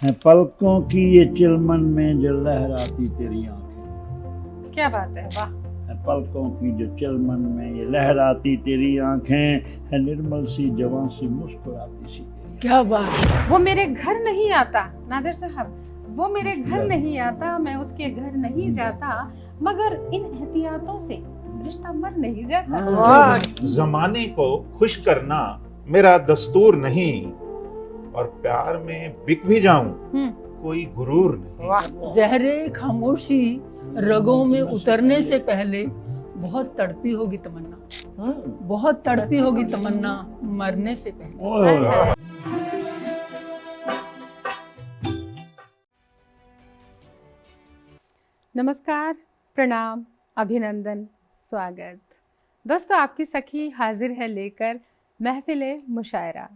है पलकों की ये चिलमन में जो लहराती तेरी आंखें। क्या बात है, वाह। है पलकों की जो चिलमन में ये लहराती तेरी आंखें, है निर्मल सी जवां सी मुस्कुराती सी तेरी। क्या बात। वो मेरे घर नहीं आता नादिर साहब, वो मेरे घर नहीं आता, मैं उसके घर नहीं जाता, मगर इन एहतियातों से रिश्ता मर नहीं जाता। वाह। जमाने को खुश करना मेरा दस्तूर नहीं, और प्यार में बिक भी जाऊं कोई गुरूर नहीं। वाह। जहरे खामोशी रगों में उतरने से पहले बहुत तड़पी होगी तमन्ना, बहुत तड़पी होगी तमन्ना मरने से पहले। ओह, नमस्कार, प्रणाम, अभिनंदन, स्वागत। दोस्तों, आपकी सखी हाजिर है लेकर महफिले मुशायरा।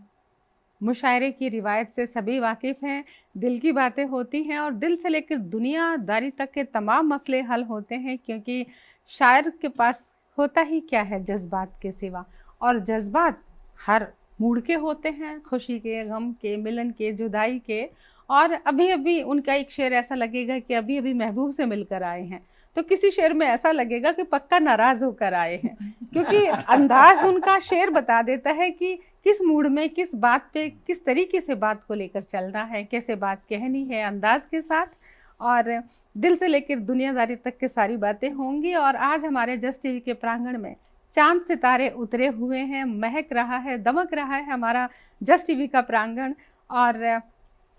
मुशायरे की रिवायत से सभी वाकिफ़ हैं। दिल की बातें होती हैं और दिल से लेकर दुनियादारी तक के तमाम मसले हल होते हैं, क्योंकि शायर के पास होता ही क्या है जज्बात के सिवा, और जज्बात हर मूड के होते हैं, खुशी के, गम के, मिलन के, जुदाई के। और अभी अभी उनका एक शेर ऐसा लगेगा कि अभी अभी महबूब से मिलकर आए हैं, तो किसी शेर में ऐसा लगेगा कि पक्का नाराज़ होकर आए हैं, क्योंकि अंदाज उनका शेर बता देता है कि किस मूड में, किस बात पे, किस तरीके से बात को लेकर चलना है, कैसे बात कहनी है अंदाज के साथ, और दिल से लेकर दुनियादारी तक की सारी बातें होंगी। और आज हमारे जस्ट टीवी के प्रांगण में चांद सितारे उतरे हुए हैं, महक रहा है, दमक रहा है हमारा जस्ट टीवी का प्रांगण, और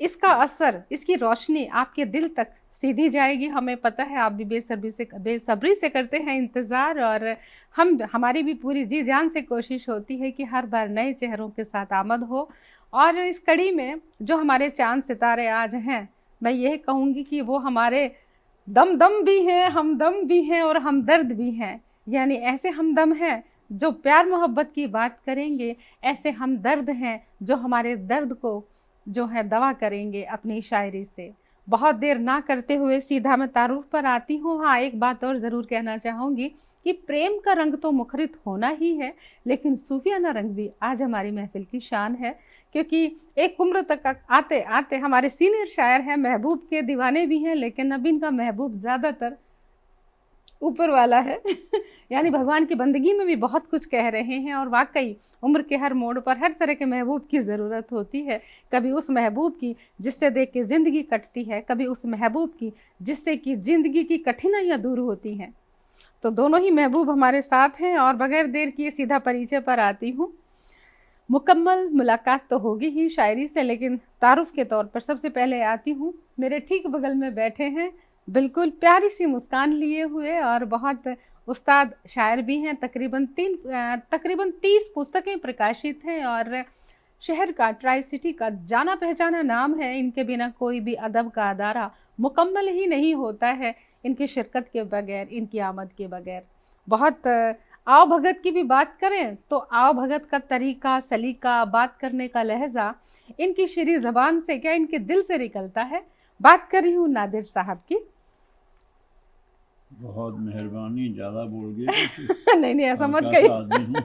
इसका असर, इसकी रोशनी आपके दिल तक सीधी जाएगी, हमें पता है। आप भी बेसब्री से करते हैं इंतज़ार, और हमारी भी पूरी जी जान से कोशिश होती है कि हर बार नए चेहरों के साथ आमद हो। और इस कड़ी में जो हमारे चांद सितारे आज हैं, मैं यह कहूँगी कि वो हमारे दम भी हैं, हमदम भी हैं और हमदर्द भी हैं। यानी ऐसे हमदम हैं जो प्यार मोहब्बत की बात करेंगे, ऐसे हमदर्द हैं जो हमारे दर्द को जो है दवा करेंगे अपनी शायरी से। बहुत देर ना करते हुए सीधा मैं तारुफ पर आती हूँ। हाँ, एक बात और ज़रूर कहना चाहूँगी कि प्रेम का रंग तो मुखरित होना ही है, लेकिन सूफियाना रंग भी आज हमारी महफिल की शान है, क्योंकि एक उम्र तक आते आते हमारे सीनियर शायर हैं, महबूब के दीवाने भी हैं, लेकिन अब इनका महबूब ज़्यादातर ऊपर वाला है यानी भगवान की बंदगी में भी बहुत कुछ कह रहे हैं। और वाकई उम्र के हर मोड़ पर हर तरह के महबूब की ज़रूरत होती है। कभी उस महबूब की जिससे देख के ज़िंदगी कटती है, कभी उस महबूब की जिससे कि ज़िंदगी की कठिनाइयाँ दूर होती हैं। तो दोनों ही महबूब हमारे साथ हैं, और बगैर देर किए सीधा परिचय पर आती हूँ। मुकम्मल मुलाकात तो होगी ही शायरी से, लेकिन तारुफ के तौर पर सबसे पहले आती हूँ। मेरे ठीक बगल में बैठे हैं, बिल्कुल प्यारी सी मुस्कान लिए हुए, और बहुत उस्ताद शायर भी हैं। तकरीबन 30 पुस्तकें प्रकाशित हैं, और शहर का, ट्राई सिटी का जाना पहचाना नाम है। इनके बिना कोई भी अदब का अदारा मुकम्मल ही नहीं होता है, इनकी शिरकत के बगैर, इनकी आमद के बगैर। बहुत आओ भगत की भी बात करें तो आओ भगत का तरीका, सलीका, बात करने का लहजा इनकी शीरी ज़बान से क्या, इनके दिल से निकलता है। बात कर रही हूँ नादिर साहब की। बहुत मेहरबानी, ज़्यादा बोल गए। नहीं ऐसा मत कहिए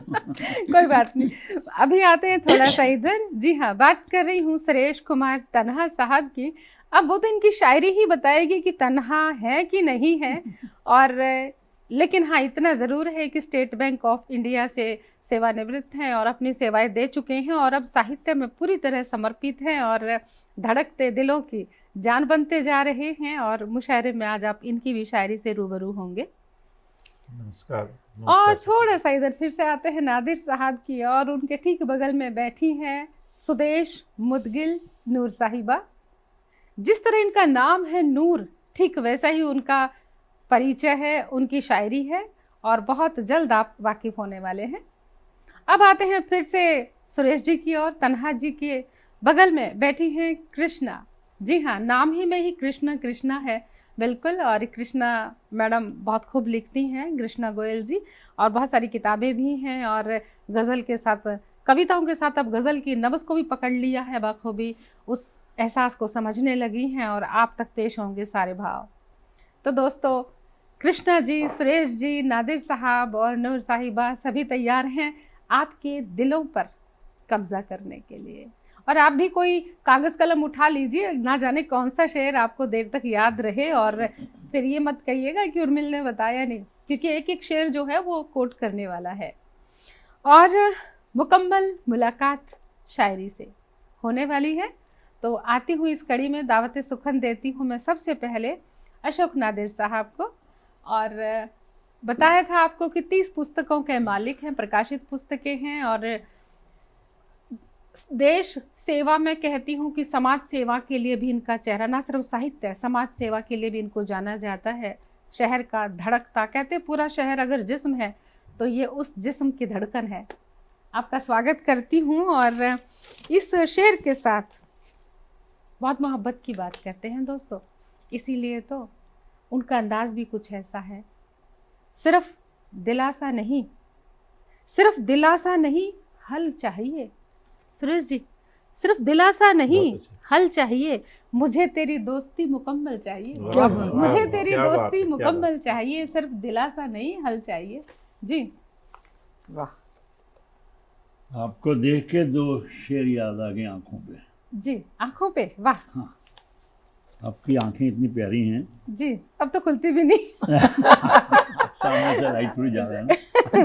कोई बात नहीं, अभी आते हैं थोड़ा सा इधर। जी हाँ, बात कर रही हूँ सुरेश कुमार तन्हा साहब की। अब वो तो इनकी शायरी ही बताएगी कि तन्हा है कि नहीं है, और लेकिन हाँ, इतना ज़रूर है कि स्टेट बैंक ऑफ इंडिया से सेवानिवृत्त हैं और अपनी सेवाएं दे चुके हैं, और अब साहित्य में पूरी तरह समर्पित हैं, और धड़कते दिलों की जान बनते जा रहे हैं। और मुशायरे में आज आप इनकी भी शायरी से रूबरू होंगे। नमस्कार। और थोड़ा सा इधर फिर से आते हैं नादिर साहब की, और उनके ठीक बगल में बैठी हैं सुदेश मुदगिल नूर साहिबा। जिस तरह इनका नाम है नूर, ठीक वैसा ही उनका परिचय है, उनकी शायरी है, और बहुत जल्द आप वाकिफ होने वाले हैं। अब आते हैं फिर से सुरेश जी की, और तन्हा जी के बगल में बैठी हैं कृष्णा। जी हाँ, नाम ही में ही कृष्णा कृष्णा है, बिल्कुल। और कृष्णा मैडम बहुत खूब लिखती हैं, कृष्णा गोयल जी, और बहुत सारी किताबें भी हैं, और गज़ल के साथ, कविताओं के साथ अब गज़ल की नब्ज़ को भी पकड़ लिया है बखूबी, उस एहसास को समझने लगी हैं, और आप तक पेश होंगे सारे भाव। तो दोस्तों, कृष्णा जी, सुरेश जी, नादिर साहब और नूर साहिबा सभी तैयार हैं आपके दिलों पर कब्जा करने के लिए। और आप भी कोई कागज़ कलम उठा लीजिए, ना जाने कौन सा शेर आपको देर तक याद रहे, और फिर ये मत कहिएगा कि उर्मिल ने बताया नहीं, क्योंकि एक एक शेर जो है वो कोट करने वाला है। और मुकम्मल मुलाकात शायरी से होने वाली है, तो आती हुई इस कड़ी में दावत सुखन देती हूँ मैं सबसे पहले अशोक नादिर साहब को। और बताया था आपको कि 30 पुस्तकों के मालिक हैं, प्रकाशित पुस्तकें हैं, और देश सेवा में कहती हूँ कि समाज सेवा के लिए भी इनका चेहरा, ना सिर्फ साहित्य है, समाज सेवा के लिए भी इनको जाना जाता है। शहर का धड़कता, कहते पूरा शहर अगर जिस्म है तो ये उस जिस्म की धड़कन है। आपका स्वागत करती हूँ। और इस शेर के साथ बहुत मोहब्बत की बात करते हैं दोस्तों, इसीलिए तो उनका अंदाज भी कुछ ऐसा है। सिर्फ दिलासा नहीं, सिर्फ दिलासा नहीं, हल चाहिए। सुरेश जी, सिर्फ दिलासा नहीं, बहुत अच्छा। हल चाहिए। मुझे तेरी दोस्ती मुकम्मल चाहिए, क्या बात, मुझे तेरी क्या बात दोस्ती है, क्या मुकम्मल चाहिए, सिर्फ दिलासा नहीं, हल चाहिए। जी, वाह। आपको देख के 2 शेर याद आ गए आंखों पे। जी, आंखों पे, वाह। आपकी आंखें इतनी प्यारी हैं, जी, अब तो खुलती भी नहीं। सामने से लाइट थोड़ी ज़्यादा है ना।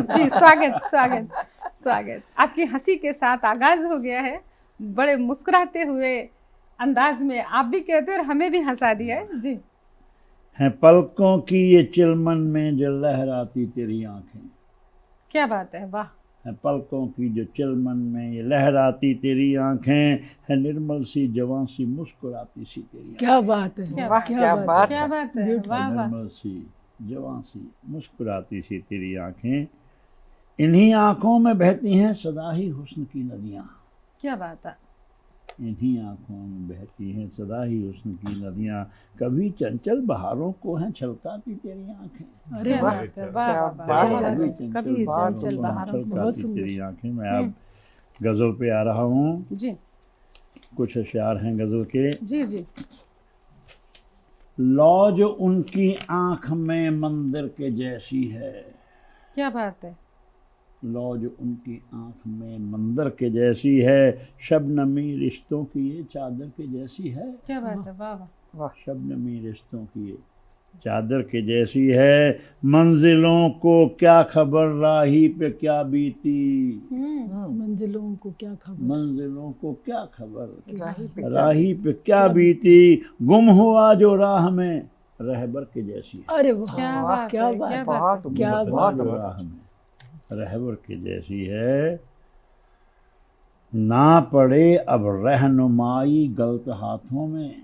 जी, स्वागत स्वागत स्वागत। आपकी हंसी के साथ आगाज हो गया है, बड़े मुस्कुराते हुए अंदाज में आप भी कहते हैं और हमें भी हंसा दिया है। जी, हैं पलकों की ये चिलमन में जो लहराती तेरी आंखें, क्या बात है, वाह। हैं पलकों की जो चिलमन में ये लहराती तेरी आंखें, है निर्मल सी जवां सी मुस्कुराती सी तेरी आंखें। क्या बात है, क्या वाह, क्या बात क्या बात है, Beautiful. वाह वाह। निर्मल सी जवां सी मुस्कुराती सी तेरी आंखें, इन्हीं आंखों में बहती हैं सदा ही हुस्न की नदियाँ। क्या बात है, इन्हीं आंखों में बहती हैं सदा ही हुस्न की नदियाँ, कभी चंचल बहारों को हैं छलकाती तेरी आंखें। अरे क्या वाह, बात है, क्या वाह वाह बात वाह, है। वाह, कभी वाह। कभी बहारों चंचल को बहारों हैं को। बहुत छलकाती सुंदर। तेरी आंखें। मैं अब गज़ल पे आ रहा हूँ, जी कुछ अशआर हैं गज़ल के। जी जी, लौज उनकी आंख में मंदिर के जैसी है, क्या बात है, लौज उनकी आंख में मंदिर के जैसी है, शबनमी रिश्तों की ये चादर के जैसी है, क्या बात है, वाह वाह। वाह। शबनमी रिश्तों की ये चादर के जैसी है, मंजिलों को क्या खबर राही पे क्या बीती, मंजिलों को क्या खबर, मंजिलों को क्या खबर राही पे क्या राही पे क्या बीती, गुम हुआ जो राह में रहबर के जैसी है, अरे वाह, क्या वाह, बात क्या है, बात क्या है, बात बहुत है। क्या गुम बात हुआ जो राह में रहबर के जैसी है, ना पड़े अब रहनुमाई गलत हाथों में,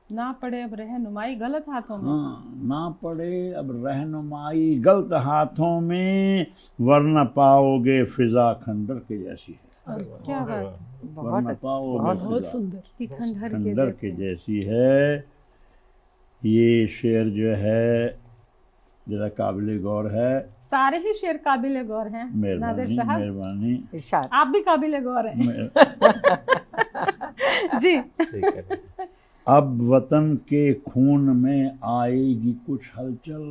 ना पड़े अब रहनुमाई गलत हाथों में। हाँ, ना पड़े अब रहनुमाई गलत हाथों में, वरना पाओगे फिजा खंडर के जैसी है, अरे क्या बात है, बहुत वरना अच्छा, पाओगे बहुत बहुत फिजा सुंदर। कि खंडहर खंडर के के जैसे। जैसी है। ये शेर जो है जरा काबिल गौर है। सारे ही शेर काबिल गौर हैं नादिर मेहरबानी साहब, मेहरबानी। इरशाद। आप भी काबिल गौर हैं। जी, ठीक है। अब वतन के खून में आएगी कुछ हलचल,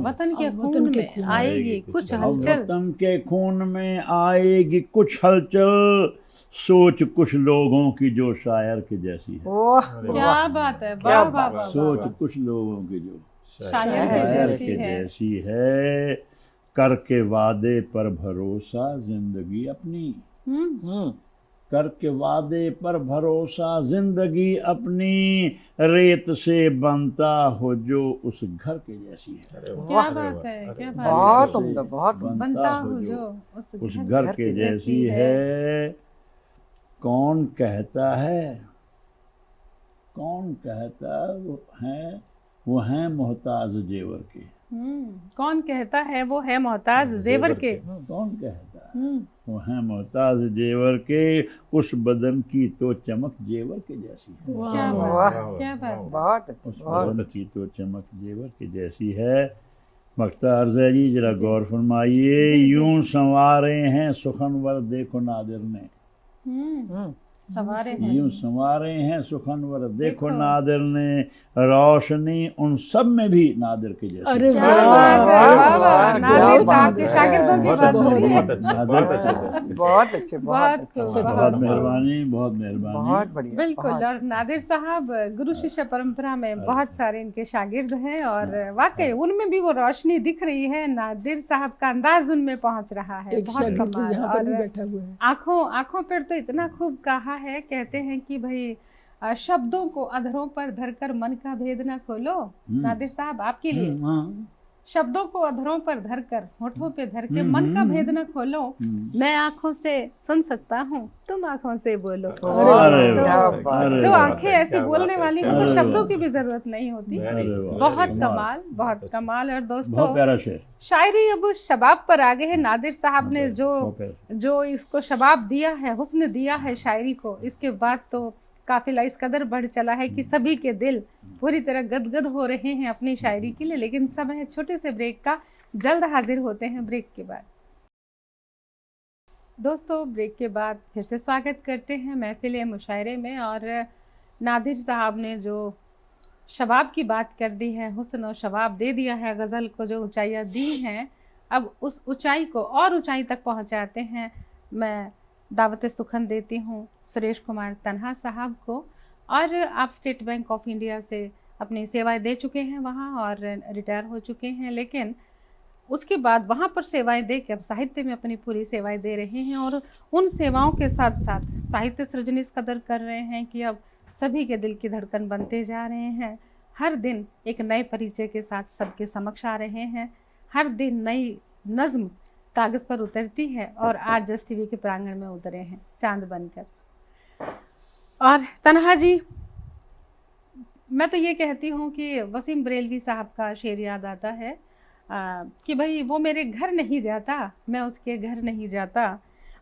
वतन के अब खून वतन के में खून आएगी कुछ अब हलचल। वतन के खून में आएगी कुछ हलचल, सोच कुछ लोगों की जो शायर के जैसी है, वाह, क्या बात है, क्या वाह वाह बात, वाह सोच वाह। कुछ लोगों की जो शायर शायर के शायर जैसी के है। जैसी है, करके वादे पर भरोसा जिंदगी अपनी, करके वादे पर भरोसा जिंदगी अपनी, रेत से बनता हो जो उस घर के जैसी है, अरे वाह, क्या अरे बात वाह, है, अरे क्या वाह। बात बहुत रेत से उम्दा, बहुत बनता हो जो उस घर के जैसी है। कौन कहता है, कौन कहता है वो हैं मोहताज जेवर के, कौन कहता है वो है मोहताज जेवर के। कौन कहता है वो हैं मोहताज जेवर के, उस बदन की तो चमक जेवर के जैसी है, क्या वाह, बात वाह, है, क्या बात है। बहुत अच्छा, उस बहुत बदन की तो चमक जेवर के जैसी है। मख्ता अर्ज़ जी जरा गौर फरमाइए, जी, जी। यूं संवारे हैं सुखनवर देखो नादिर ने, सवारे हैं। यूं संवारे हैं सुखनवर, देखो नादिर ने रोशनी उन सब में भी नादिर के जैसे। अरे क्या वाह, बात है, वाह, वाह, वाह। वाह, नादिर क्या साहब बात के है। शागिर्दों की बहुत बात अच्छा, हो रही है। बहुत अच्छा, बहुत अच्छा। बहुत अच्छे, बहुत बहुत अच्छे, खूब, बहुत मेहरबानी, बहुत मेहरबानी। बहुत बढ़िया, बिल्कुल। बहुत। और नादिर साहब गुरु शिष्य परंपरा में बहुत सारे इनके शागिर्द हैं और वाकई उनमें भी वो रोशनी दिख रही है। नादिर साहब का अंदाज उनमें पहुंच रहा है, एक बहुत शागिर्द कमाल। यहाँ पर भी और बैठा हुआ है। आंखों पर तो इतना खूब कहा है, कहते हैं कि भाई शब्दों को अधरों पर धरकर मन का भेद न खोलो। नादिर साहब आपके लिए शब्दों को अधरों पर धरकर होठों पे धर के मन का भेद न खोलो। मैं आंखों से सुन सकता हूँ, तुम आंखों से बोलो। अरे तो क्या वाह, बात अरे है। जो वाह, आंखें ऐसी क्या बोलने बात है, वाली क्या उनको बात शब्दों है। की भी जरूरत नहीं होती। Very अरे good, वाह, बहुत very good। कमाल, बहुत अच्छा। कमाल। और बहुत दोस्तों प्यारा शेर। शायरी अब शबाब पर आ गए हैं। नादिर साहब ने बहुत प्यारा। जो इसको शबाब दिया है, हुस्न दिया है शायरी को, इसके बाद तो काफिला इस कदर बढ़ चला है कि सभी के दिल पूरी तरह गदगद हो रहे हैं अपनी शायरी के लिए। लेकिन समय है छोटे से ब्रेक का, जल्द हाजिर होते हैं ब्रेक के बाद। दोस्तों ब्रेक के बाद फिर से स्वागत करते हैं महफिल मुशायरे में। और नादिर साहब ने जो शबाब की बात कर दी है, हुस्न और शबाब दे दिया है, गज़ल को जो ऊंचाइयाँ दी हैं, अब उस ऊंचाई को और ऊंचाई तक पहुंचाते हैं। मैं दावत सुखन देती हूँ सुरेश कुमार तन्हा साहब को। और आप स्टेट बैंक ऑफ इंडिया से अपनी सेवाएं दे चुके हैं वहाँ और रिटायर हो चुके हैं, लेकिन उसके बाद वहाँ पर सेवाएं दे के अब साहित्य में अपनी पूरी सेवाएं दे रहे हैं। और उन सेवाओं के साथ साथ साहित्य सृजन इस कदर कर रहे हैं कि अब सभी के दिल की धड़कन बनते जा रहे हैं। हर दिन एक नए परिचय के साथ सबके समक्ष आ रहे हैं। हर दिन नई नज्म कागज़ पर उतरती है और आज जस्ट टीवी के प्रांगण में उतरे हैं चांद बनकर। और तन्हा जी, मैं तो ये कहती हूँ कि वसीम बरेलवी साहब का शेर याद आता है कि भाई वो मेरे घर नहीं जाता, मैं उसके घर नहीं जाता,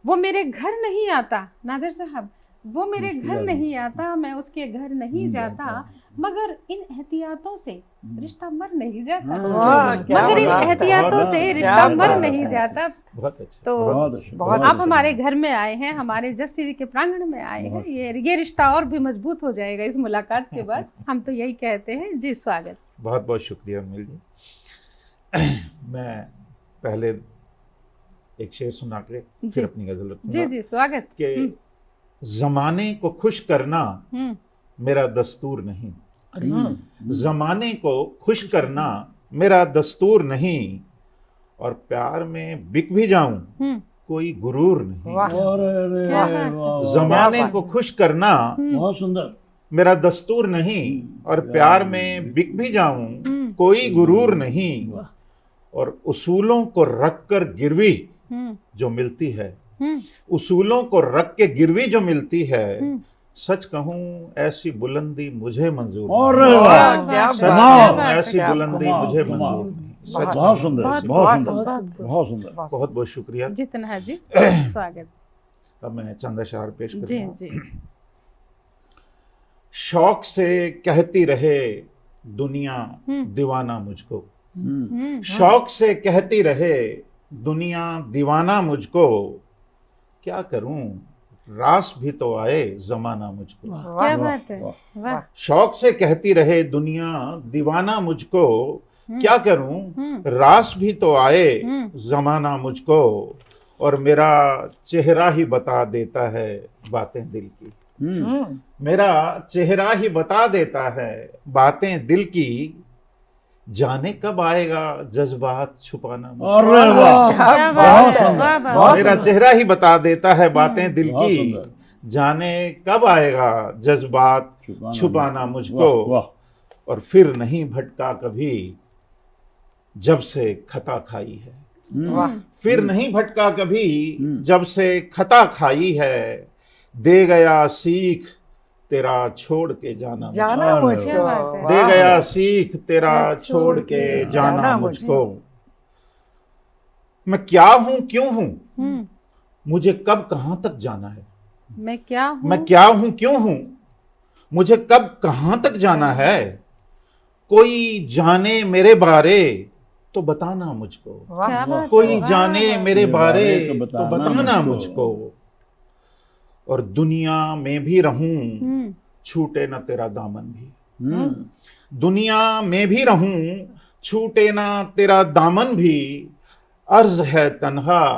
वो मेरे घर नहीं आता। नादिर साहब, वो मेरे घर नहीं आता, मैं उसके घर नहीं जाता, मगर इन एहतियातों से रिश्ता मर नहीं जाता। वाह, क्या मगर इन बात है। एहतियातों से क्या रिश्ता बात मर है। नहीं जाता। बहुत अच्छा, तो बहुत अच्छा, बहुत आप अच्छा। हमारे घर में आए हैं, हमारे जस्ट टीवी के प्रांगण में आए हैं। ये रिश्ता और भी मजबूत हो जाएगा इस मुलाकात के बाद। हम तो यही कहते हैं। जी स्वागत। बहुत बहुत शुक्रिया मिल जी। मैं पहले एक शेर सुना के जी। फिर अपनी गजल रखूंगा जी जी स्वागत। कि जमाने को खुश करना मेरा दस्तूर नहीं, जमाने को खुश करना मेरा दस्तूर नहीं, और प्यार में बिक भी जाऊं कोई गुरूर नहीं। वाह। अरे क्या वाह, बात है। वाह, जमाने क्या को बात खुश करना बहुत सुंदर। मेरा दस्तूर नहीं, और प्यार में बिक भी जाऊं कोई गुरूर नहीं, और उसूलों को रख कर गिरवी जो मिलती है, उसूलों को रख के गिरवी जो मिलती है, सच कहूं ऐसी बुलंदी मुझे मंजूर और नहीं। वाह, क्या सच बात कहूं है। ऐसी क्या बुलंदी कमाल, मुझे कमाल। मंजूर नहीं। सच बहुत सुंदर, बहुत बहुत सुंदर। सुंदर, बहुत सुंदर। बहुत बहुत शुक्रिया। जी तन्हा जी स्वागत। अब मैं चंद अशआर पेश जी करूंगा। जी। शौक से कहती रहे दुनिया दीवाना मुझको, शौक से कहती रहे दुनिया दीवाना मुझको, क्या करूं रास भी तो आए जमाना मुझको। क्या बात है, वाह। शौक से कहती रहे दुनिया दीवाना मुझको, क्या करूं रास भी तो आए जमाना मुझको, और मेरा चेहरा ही बता देता है बातें दिल की, मेरा चेहरा ही बता देता है बातें दिल की, जाने कब आएगा जज्बात छुपाना मुझको। अरे वाह, क्या बहुत बात है, सुंदर, वाह, वाह। बहुत मेरा सुंदर। चेहरा ही बता देता है बातें दिल बहुत की, सुंदर। जाने कब आएगा जज्बात छुपाना मुझको, वाह, और फिर नहीं भटका कभी जब से खता खाई है, वाह। फिर नहीं भटका कभी जब से खता खाई है, दे गया सीख तेरा छोड़ के जाना जाना अरे मुझको। क्या बात है। दे वाह। गया सीख तेरा छोड़ के जाना जाना मुझको, मैं क्या हूं क्यों हूं मुझे कब कहां तक जाना है, मैं क्या हूँ, मैं क्या हूं क्यों हूं मुझे कब कहां तक जाना है, कोई जाने मेरे बारे तो बताना मुझको, क्या बात है, कोई वाह, जाने वाह। मेरे बारे तो तो बताना मुझको, और दुनिया में भी रहूं, छूटे न तेरा दामन भी। दुनिया में भी रहूं, छूटे ना तेरा दामन भी। अर्ज है तन्हा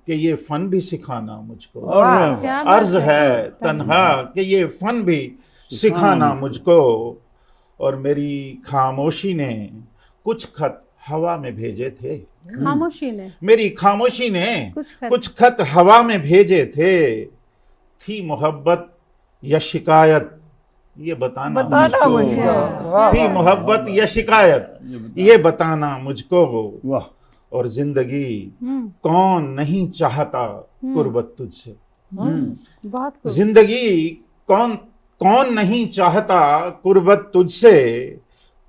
कि ये फन भी सिखाना मुझको। और क्या बात अर्ज है तन्हा कि ये फन भी सिखाना मुझको। और मेरी खामोशी ने कुछ खत हवा में भेजे थे। खामोशी ने मेरी खामोशी ने कुछ कुछ खत हवा में भेजे थे। थी मोहब्बत या शिकायत, ये बताना बताना मुझको। वाह, थी वाह, मोहब्बत या शिकायत, ये बताना मुझको। वाह, और जिंदगी कौन नहीं चाहता कुर्बत तुझसे। बहुत खूब। जिंदगी कौन कौन नहीं चाहता कुर्बत तुझसे।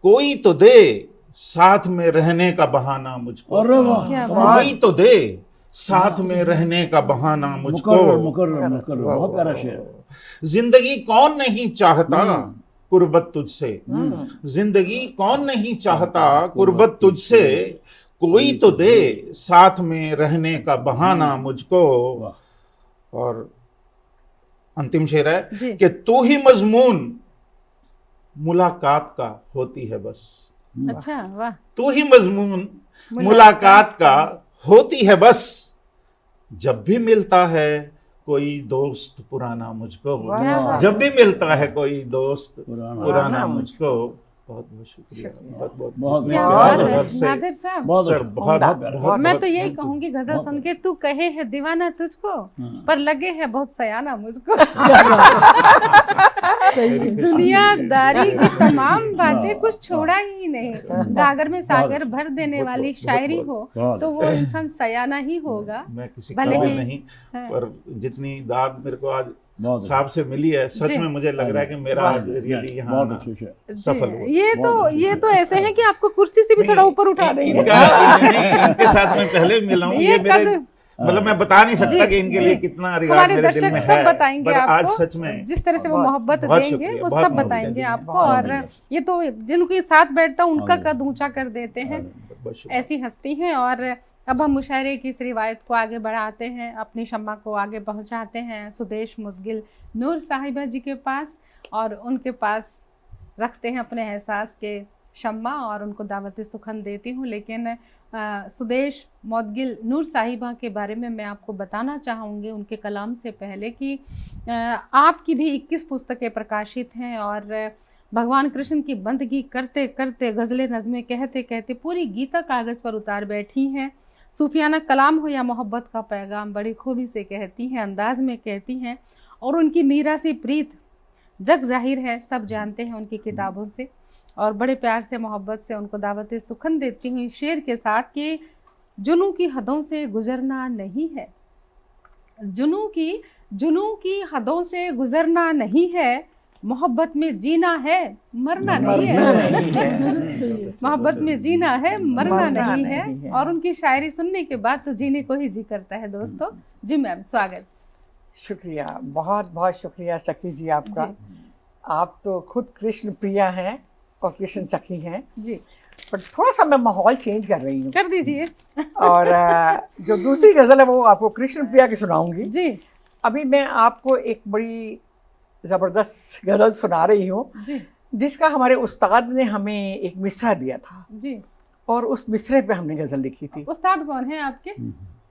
कोई तो दे साथ में रहने का बहाना मुझको। अरे वाह, क्या बात। कोई तो दे साथ में रहने का बहाना मुझको। मुकर्रर मुकर्रर मुकर्रर, बहुत प्यारा शेर। जिंदगी कौन नहीं चाहता कुर्बत तुझसे। जिंदगी कौन नहीं चाहता कुर्बत तुझसे। कोई तो दे साथ में रहने का बहाना मुझको। वाह। और अंतिम शेर है जी। कि तू ही मजमून मुलाकात का होती है बस। अच्छा, वाह। तू ही मजमून मुलाकात का होती है बस। जब भी मिलता है कोई दोस्त पुराना मुझको। वाह। जब भी मिलता है कोई दोस्त पुराना। पुराना मुझको। बहुत बहुत शुक्रिया। बहुत बहुत बहुत जितने क्या बहुत बात प्यार है घर से नादिर साहब। बहुत सर, अच्छा, बहुत बहुत प्यारा। बहुत मैं बहुत- तो यही कहूंगी गजल बहुत सुन के, तू कहे है दीवाना तुझको, पर लगे है बहुत सयाना मुझको। सही है। दुनियादारी की तमाम बातें कुछ छोड़ा ही नहीं। गागर में सागर भर देने बहुत- वाली बहुत- शायरी बहुत- हो बहुत। तो वो इंसान सयाना ही होगा। मैं किसी भले काबिल ही- नहीं, हाँ। पर जितनी दाद मेरे को आज बहुत अच्छा। साहब से मिली है, सच जी। में मुझे लग रहा है कि मेरा आज रियली यहाँ बहुत आना अच्छे शेर। सफल हुआ। ये तो ऐसे है कि आपको कुर्सी से भी थोड़ा ऊपर उठा देंगे। इनके साथ मैं पहले मिला हूँ। ये मेरे कद- मतलब मैं बता नहीं सकता जी, कि इनके जी। लिए कितना रिगार्ड हमारे मेरे दिल दर्शक में सब है, बताएंगे पर आज आपको, सच में जिस तरह से वो बहुत- मोहब्बत बहुत देंगे शुक्रिया, वो बहुत सब मोहब्बत बताएंगे दी, आपको। बहुत और बढ़िया। ये तो जिनके साथ बैठता उनका हाँ। कद ऊंचा कर देते हैं, बहुत शुक्रिया। ऐसी हस्ती हैं। और अब हम मुशायरे की इस रिवायत को आगे बढ़ाते हैं, अपनी शम्मा को आगे पहुंचाते हैं सुदेश मुदगिल नूर साहिबा जी के पास, और उनके पास रखते हैं अपने एहसास के शम्मा और उनको दावत सुखन देती हूँ। लेकिन सुदेश मुदगिल नूर साहिबा के बारे में मैं आपको बताना चाहूँगी उनके कलाम से पहले कि आपकी भी 21 पुस्तकें प्रकाशित हैं, और भगवान कृष्ण की बंदगी करते करते, गज़लें नज़में कहते कहते पूरी गीता कागज़ पर उतार बैठी हैं। सूफियाना कलाम हो या मोहब्बत का पैगाम बड़ी खूबी से कहती हैं, अंदाज में कहती हैं। और उनकी मीरा से प्रीत जग जाहिर है, सब जानते हैं उनकी किताबों से। और बड़े प्यार से मोहब्बत से उनको दावत सुखन देती हुई शेर के साथ कि जुनू की हदों से गुजरना नहीं है, जुनू की हदों से गुजरना नहीं है, मोहब्बत में जीना है मरना नहीं है। मोहब्बत में जीना है मरना नहीं है। और उनकी शायरी सुनने के बाद तो जीने को ही जी करता है दोस्तों। जी मैम, स्वागत। शुक्रिया, बहुत बहुत शुक्रिया सखी जी आपका। आप तो खुद कृष्ण प्रिया हैं और कृष्ण सखी हैं जी। पर थोड़ा सा मैं माहौल चेंज कर रही हूँ कर दीजिए। और जो दूसरी गज़ल है वो आपको कृष्ण प्रिया की सुनाऊंगी। जी अभी मैं आपको एक बड़ी ज़बरदस्त गज़ल सुना रही हूँ जी जिसका हमारे उस्ताद ने हमें एक मिसरा दिया था जी। और उस मिसरे पे हमने गज़ल लिखी थी। उस्ताद कौन है आपके?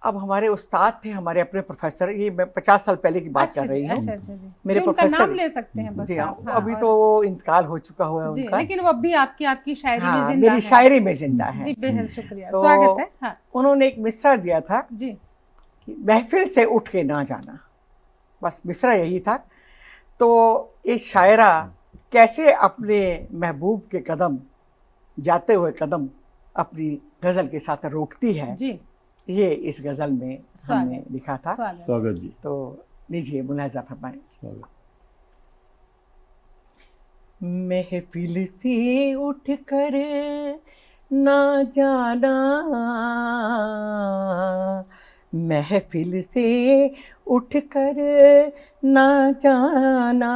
अब हमारे उस्ताद थे हमारे अपने प्रोफेसर, ये मैं 50 साल पहले की बात कर रही हूँ। अच्छा जी। मेरे जी, उनका प्रोफेसर नाम ले सकते हैं बस जी हाँ, आप। अभी और- तो वो इंतकाल हो चुका हुआ है जी, उनका। लेकिन वो अब भी आपकी शायरी में हाँ, जिंदा मेरी है। शायरी में जिंदा है। जी, बेहद शुक्रिया, तो स्वागत है। हाँ उन्होंने एक मिसरा दिया था जी कि महफिल से उठ के ना जाना, बस मिसरा यही था। तो ये शायरा कैसे अपने महबूब के कदम, जाते हुए कदम अपनी गज़ल के साथ रोकती है, जी, ये इस गज़ल में हमने लिखा था। स्वागत। स्वागत जी, तो लीजिए मुलाजा फरमाएं। स्वागत। महफिल से उठ कर ना जाना, महफिल से उठ कर ना जाना,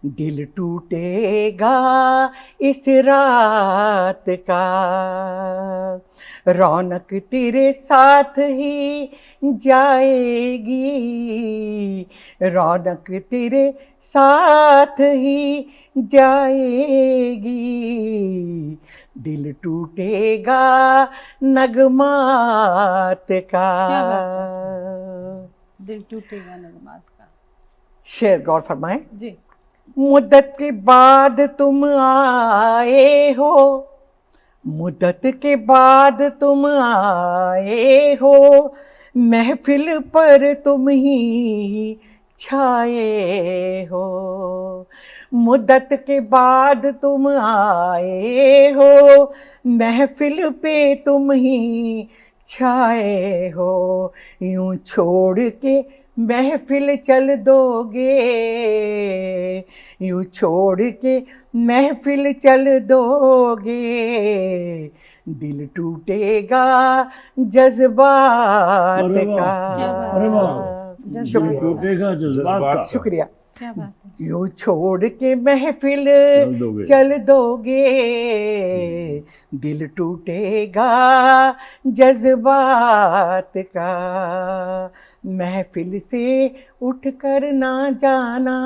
दिल टूटेगा इस रात का। रौनक तेरे साथ ही जाएगी, रौनक तेरे साथ ही जाएगी, दिल टूटेगा नगमात का। दिल टूटेगा नगमात का। शेर गौर फरमाएं। जी। मुद्दत के बाद तुम आए हो, मुद्दत के बाद तुम आए हो, महफिल पर तुम ही छाए हो। मुद्दत के बाद तुम आए हो, महफिल पे तुम ही छाए हो। यूं छोड़ के महफिल चल दोगे, यूं छोड़ के महफिल चल दोगे, दिल टूटेगा जज्बात अरे वाह, का। अरे वाह, शुक्रिया, टूटेगा जज्बात का। शुक्रिया। क्या बात है। यूं छोड़ के महफिल दोगे। चल दोगे, दिल टूटेगा जज्बात का। महफिल से उठ कर ना जाना,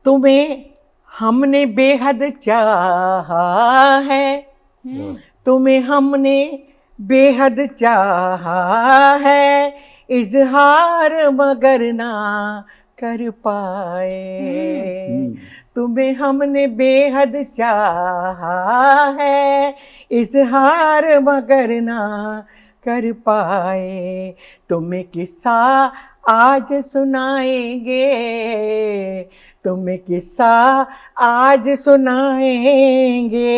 तुम्हें हमने बेहद चाहा है, तुम्हें हमने बेहद चाहा है, इजहार मगर ना कर पाए। तुम्हें हमने बेहद चाहा है, इजहार मगर ना कर पाए। तुम्हें किस्सा आज सुनाएंगे, तुम्हें किस्सा आज सुनाएंगे,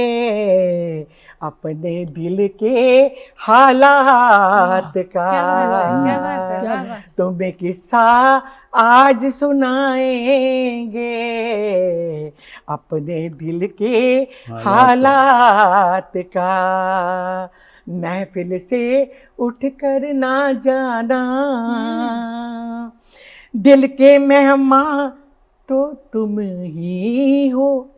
अपने दिल के हालात का। क्या बात है, क्या बात है। तुम्हें किस्सा आज सुनाएंगे, अपने दिल के हालात का। महफिल से उठ कर ना जाना, दिल के मेहमान तो तुम ही हो,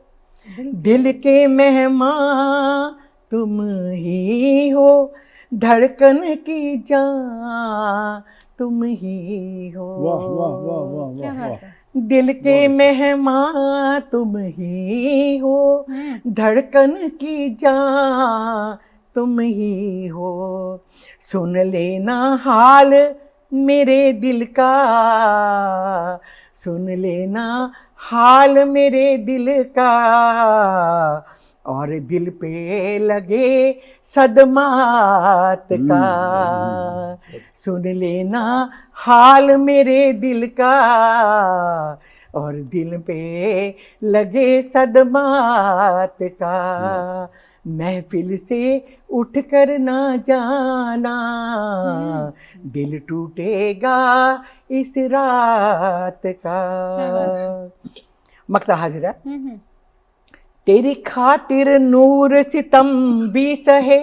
दिल के मेहमान तुम ही हो, धड़कन की जान तुम ही हो। वाह वाह वाह वाह क्या वाह बात वाह। है। दिल के मेहमान तुम ही हो, धड़कन की जान तुम ही हो। सुन लेना हाल मेरे दिल का, सुन लेना हाल मेरे दिल का, और दिल पे लगे सदमात का। सुन लेना हाल मेरे दिल का, और दिल पे लगे सदमात का। महफिल से उठ कर ना जाना, दिल टूटेगा इस रात का। मक्ता हाजिरा। तेरी खातिर नूर सितम भी सहे,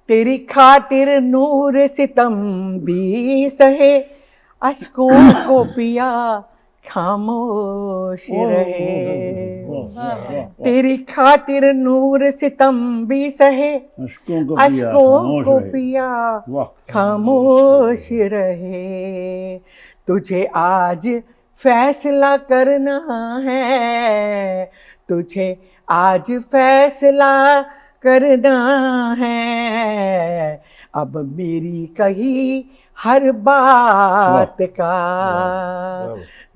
तेरी खातिर नूर सितम भी सहे, अश्कों को पिया खामोश रहे। तेरी खातिर नूर सितम भी सहे, अश्कों को पिया खामोश रहे। तुझे आज फैसला करना है, तुझे आज फैसला करना है, अब मेरी कही हर बात का।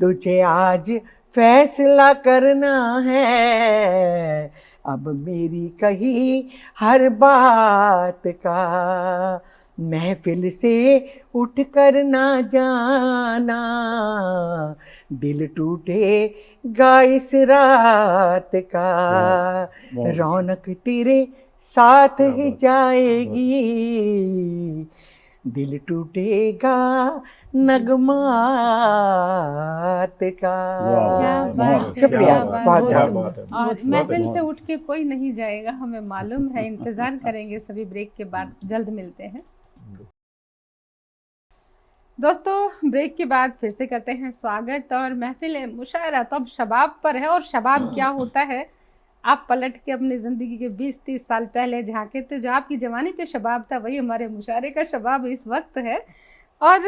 तुझे आज फैसला करना है, अब मेरी कही हर बात का। महफिल से उठ कर ना जाना, दिल टूटेगा इस रात का। रौनक तेरे साथ ही जाएगी, दिल टूटेगा नगमात का। शुक्रिया, बहुत बहुत। और महफिल से उठ के कोई नहीं जाएगा, हमें मालूम है। इंतजार करेंगे सभी, ब्रेक के बाद जल्द मिलते हैं। दोस्तों ब्रेक के बाद फिर से करते हैं स्वागत। और महफिल मुशायरा तो अब शबाब पर है। और शबाब क्या होता है, आप पलट के अपनी ज़िंदगी के 20-30 साल पहले झांके तो जो आपकी जवानी पे शबाब था वही हमारे मुशायरे का शबाब इस वक्त है। और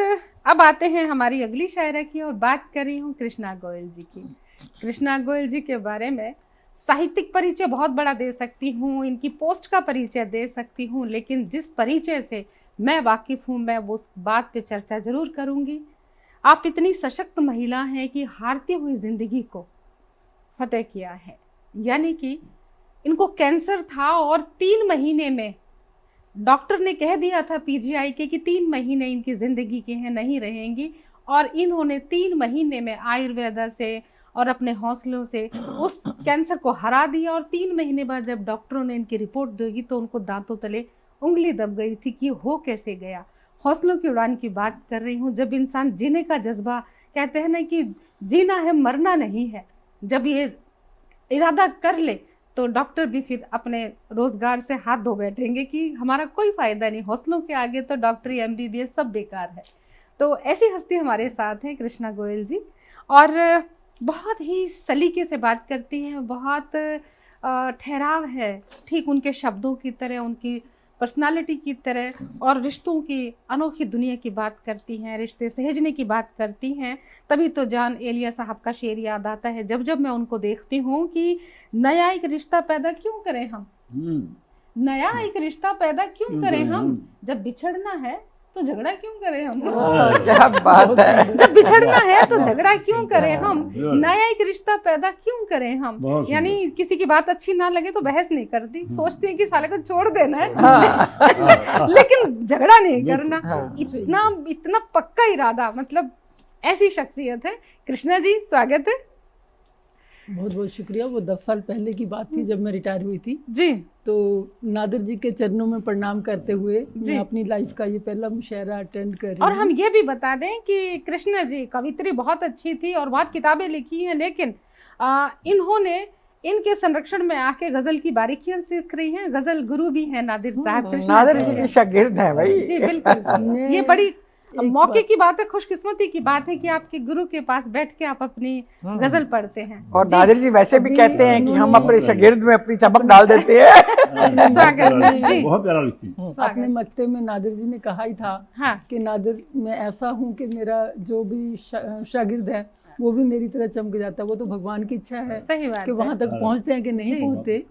अब आते हैं हमारी अगली शायरा की और बात कर रही हूँ कृष्णा गोयल जी की। कृष्णा गोयल जी के बारे में साहित्यिक परिचय बहुत बड़ा दे सकती हूँ, इनकी पोस्ट का परिचय दे सकती हूँ, लेकिन जिस परिचय से मैं वाकिफ़ हूँ मैं वो उस बात पे चर्चा ज़रूर करूँगी। आप इतनी सशक्त महिला हैं कि हारती हुई ज़िंदगी को फतेह किया है। यानी कि इनको कैंसर था और 3 महीने में डॉक्टर ने कह दिया था पीजीआई के कि 3 महीने इनकी ज़िंदगी के हैं, नहीं रहेंगी। और इन्होंने 3 महीने में आयुर्वेदा से और अपने हौसलों से उस कैंसर को हरा दिया। और 3 महीने बाद जब डॉक्टरों ने इनकी रिपोर्ट देगी तो उनको दांतों तले उंगली दब गई थी कि हो कैसे गया। हौसलों की उड़ान की बात कर रही हूँ। जब इंसान जीने का जज्बा, कहते हैं ना कि जीना है मरना नहीं है, जब ये इरादा कर ले तो डॉक्टर भी फिर अपने रोजगार से हाथ धो बैठेंगे कि हमारा कोई फ़ायदा नहीं, हौसलों के आगे तो डॉक्टरी MBBS सब बेकार है। तो ऐसी हस्ती हमारे साथ हैं कृष्णा गोयल जी। और बहुत ही सलीके से बात करती हैं, बहुत ठहराव है, ठीक उनके शब्दों की तरह, उनकी पर्सनालिटी की तरह। और रिश्तों की अनोखी दुनिया की बात करती हैं, रिश्ते सहेजने की बात करती हैं। तभी तो जान एलिया साहब का शेर याद आता है जब जब मैं उनको देखती हूँ कि नया एक रिश्ता पैदा क्यों करें हम, नया एक रिश्ता पैदा क्यों करें हम, जब बिछड़ना है तो झगड़ा क्यों करें हम। क्या बात है। जब बिछड़ना है तो झगड़ा क्यों करें हम, नया एक रिश्ता पैदा क्यों करें हम। बहुत यानी किसी की बात अच्छी ना लगे तो बहस नहीं करती, सोचती है कि साले को छोड़ देना है, लेकिन झगड़ा नहीं करना। इतना इतना पक्का इरादा, मतलब ऐसी शख्सियत है। कृष्णा जी स्वागत है। बहुत बहुत शुक्रिया। वो 10 साल पहले की बात थी जब मैं रिटायर हुई थी। जी। तो नादिर जी के चरणों में प्रणाम करते हुए मैं अपनी लाइफ का ये पहला मुशायरा अटेंड कर रही हूँ। और हम ये भी बता दें कि कृष्णा जी कवित्री बहुत अच्छी थी और बहुत किताबें लिखी हैं, लेकिन इन्होंने इनके संरक्षण में आके गजल की बारीकियां सीख रही हैं। गजल गुरु भी हैं नादिर साहब। नादिर जी के शागिर्द हैं भाई। जी बिल्कुल। ये बड़ी मौके की बात है, खुशकिस्मती की बात है कि आपके गुरु के पास बैठ के आप अपनी गजल पढ़ते हैं। और नादिर जी वैसे भी कहते हैं कि हम अपने शागिर्द में अपनी चमक डाल देते हैं। स्वागत जी। बहुत प्यारा लिखती हैं। अपने मक्ते में नादिर जी ने कहा ही था कि नादिर मैं ऐसा हूँ कि मेरा जो भी शागिर्द है वो भी मेरी तरह चमक जाता है। वो तो भगवान की इच्छा है सही बात कि वहाँ तक पहुँचते हैं कि नहीं पहुँचते।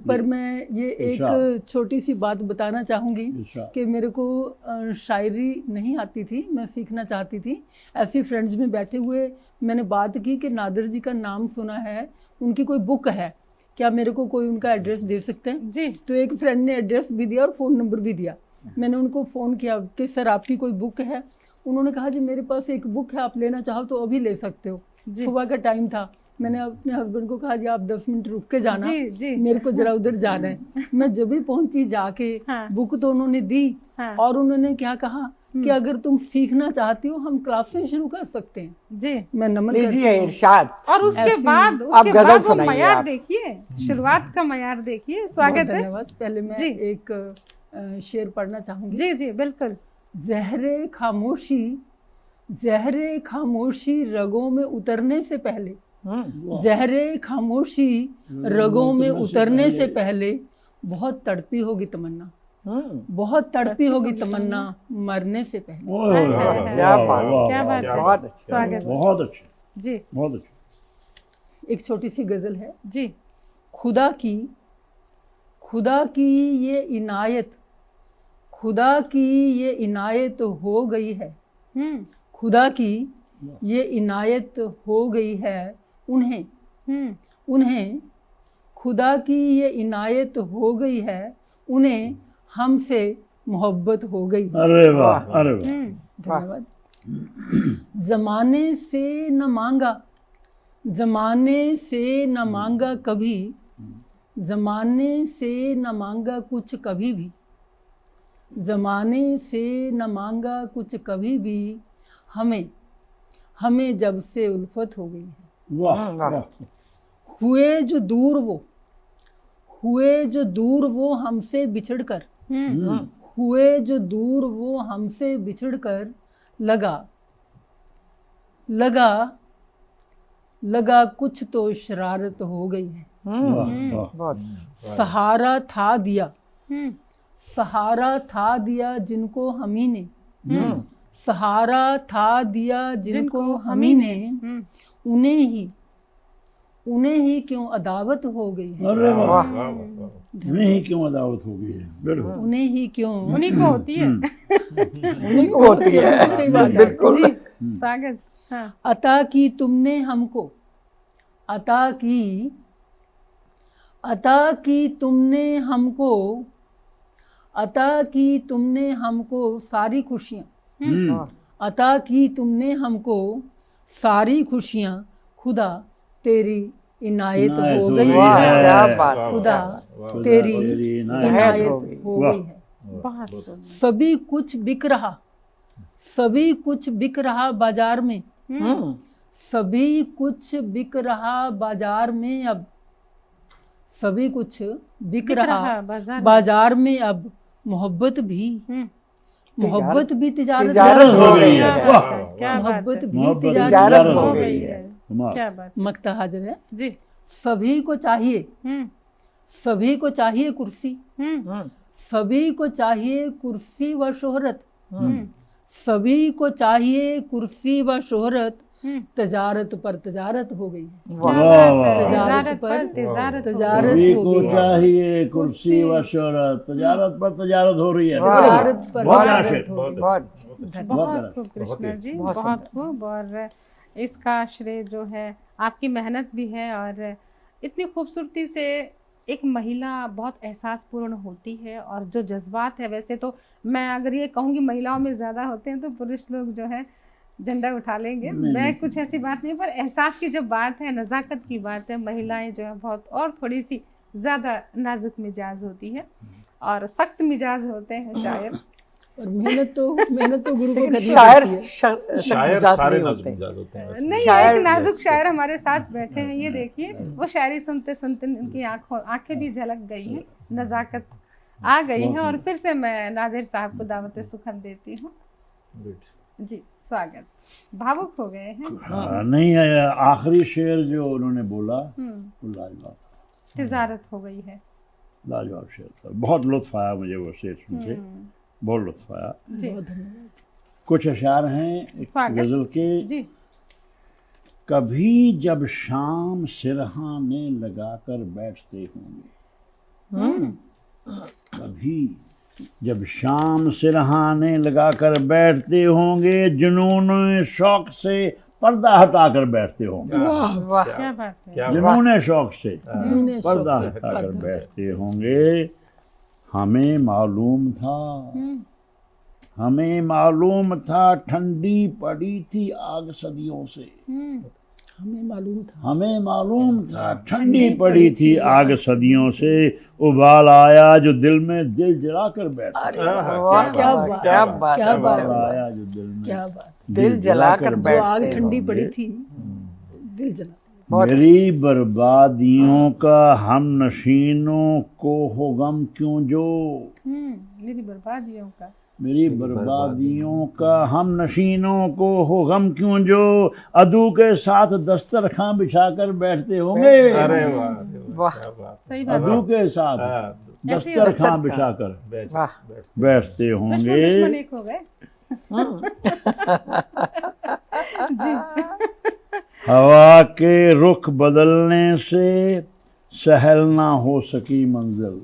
पर मैं ये एक छोटी सी बात बताना चाहूँगी कि मेरे को शायरी नहीं आती थी, मैं सीखना चाहती थी। ऐसी फ्रेंड्स में बैठे हुए मैंने बात की कि नादिर जी का नाम सुना है, उनकी कोई बुक है क्या, मेरे को कोई उनका एड्रेस दे सकते हैं जी। तो एक फ्रेंड ने एड्रेस भी दिया और फ़ोन नंबर भी दिया। मैंने उनको फ़ोन किया कि सर आपकी कोई बुक है। उन्होंने कहा जी मेरे पास एक बुक है, आप लेना चाहो तो अभी ले सकते हो। सुबह का टाइम था। मैंने अपने हस्बैंड को कहा जी आप 10 मिनट रुक के जाना, मेरे को जरा उधर जाना है। मैं जब भी पहुंची जाके बुक तो उन्होंने दी और उन्होंने क्या कहा कि अगर तुम सीखना चाहती हो हम क्लासें शुरू कर सकते हैं जी। मैं नमन लीजिए इरशाद। और उसके बाद वो मयार देखिए, शुरुआत का मयार देखिए। स्वागत है। धन्यवाद। पहले मैं एक शेर पढ़ना चाहूंगी। जी जी बिल्कुल। ज़हरे खामोशी रगों में उतरने से पहले, ज़हरे खामोशी रगों में उतरने से पहले बहुत तड़पी होगी तमन्ना, बहुत तड़पी होगी तमन्ना मरने से पहले। क्या बात, बहुत अच्छा, बहुत अच्छे जी, बहुत अच्छे। एक छोटी सी गजल है जी। खुदा की ये इनायत, खुदा की ये इनायत हो गई है, खुदा की ये इनायत हो गई है उन्हें खुदा की ये इनायत हो गई है, उन्हें हमसे मोहब्बत हो गई। अरे वाह, अरे वाह। धन्यवाद। ज़माने से न मांगा, ज़माने से न मांगा कभी, ज़माने से न मांगा कुछ कभी भी, ज़माने से न मांगा कुछ कभी भी, हमें जब से उल्फत हो गई है। वाह वाह। हुए जो दूर वो हमसे बिछड़कर, हुए जो दूर वो हमसे बिछड़कर, लगा लगा लगा कुछ तो शरारत हो गई है। बहुत सहारा था दिया, हम्म, सहारा था दिया जिनको हम ही ने, सहारा था दिया जिनको हम ही ने, उन्हें ही क्यों अदावत हो गई है। अरे वाह, वाह वाह वाह। नहीं क्यों अदावत हो गई है, बिल्कुल। उन्हें ही क्यों, उन्हीं को होती है। उन्हीं को होती है, सही बात है। बिल्कुल। जी, स्वागत। हाँ, अता की तुमने हमको, अता की तुमने हमको, अता की तुमने हमको सारी खुशियाँ, अता की तुमने हमको सारी खुशियाँ, खुदा तेरी इनायत हो गई वाह, है, क्या बात है। खुदा खुदा तेरी तेरी इनायत इनायत हो गई। हो वाह। गई है। बहुत खूब। सभी कुछ बिक रहा, सभी कुछ बिक रहा बाजार में, सभी कुछ बिक रहा बाजार में अब, सभी कुछ बिक रहा बाजार में अब, मोहब्बत भी तिजारत हो गई है। क्या बात मोहब्बत है। भी तिजारत तिजारत हो हो गई गई है। है। कमाल। क्या बात। मक्ता हाजिर है। जी। सभी को चाहिए, सभी को चाहिए कुर्सी, सभी को चाहिए कुर्सी व शोहरत, सभी को चाहिए कुर्सी व शोहरत, तजारत पर तजारत हो गई है। वाह वाह। तजारत पर तिजारत तजारत हो को गई है। चाहिए कुर्सी व शोहरत, तजारत पर तजारत हो रही है। तजारत पर बहुत तजारत आशिक। हो गई। बहुत बहुत खूब कृष्णा जी, बहुत बहुत खूब। और इसका श्रेय जो है आपकी मेहनत भी है, और इतनी खूबसूरती से एक महिला बहुत एहसासपूर्ण होती है, और जो जज्बात है, वैसे तो मैं अगर ये कहूँगी महिलाओं में ज़्यादा होते हैं तो पुरुष लोग जो है झंडा उठा लेंगे। मैं कुछ ऐसी बात नहीं, पर एहसास की जो बात है, नज़ाकत की बात है, महिलाएं जो है बहुत और थोड़ी सी ज़्यादा नाजुक मिजाज होती है और सख्त मिजाज होते हैं शायर। और मेहनत तो गुरु को करनी शायर पड़ती है। शायर मिजाज सारे नहीं नाजुक होते। मिजाज होते हैं। नहीं, शायर- एक नाजुक शायर हमारे साथ बैठे हैं, ये देखिए, वो शायरी सुनते सुनते उनकी आंखें भी झलक गई हैं, नज़ाकत आ गई है। और फिर से मैं नादिर साहब को दावत सुखन देती हूँ। जी, स्वागत। भावुक हो गए हैं। हाँ, नहीं, आखिरी शेर जो उन्होंने बोला वो लाजवाब, तिजारत हो गई है। लाजवाब शेर था। बहुत लुत्फ आया मुझे वो शेर सुन के, बहुत लुत्फ आया। जी, बहुत धन्यवाद। कुछ अशार हैं एक स्वागत। गजल के। जी। कभी जब शाम सिरहाने लगाकर बैठते होंगे, कभी जब शाम सिरहाने लगाकर बैठते होंगे, जुनून शौक से पर्दा हटाकर बैठते होंगे, वाह क्या बात है। क्या जुनून शौक से जिन्होंने शौक पर्दा से हटाकर पर्दा बैठते होंगे। हमें मालूम था, हमें मालूम था ठंडी पड़ी थी आग सदियों से, हमें मालूम था, हमें मालूम था ठंडी पड़ी थी आग सदियों से, उबाल आया जो दिल में दिल जलाकर बैठा, वाह, क्या बात, क्या बात, क्या बात उबाल है। आया जो दिल में क्या बात, दिल जलाकर जो आग बैठते ठंडी होंगे। पड़ी थी, दिल जला। बहुत मेरी बर्बादियों का हम नशीनों को हो गम क्यों जो, मेरी बर्बादियों का, मेरी बर्बादियों का हम नशीनों को हो गम क्यों जो, अदू के साथ दस्तरखां बिछाकर बैठते होंगे, अरे वाह वाह, क्या बात। सही बात। अदू के साथ दस्तरखां दस्तरखां। बिछाकर वाह, बैठते होंगे। दुश्मन एक हो गए। जी। हवा के रुख बदलने से सहल ना हो सकी मंजिल,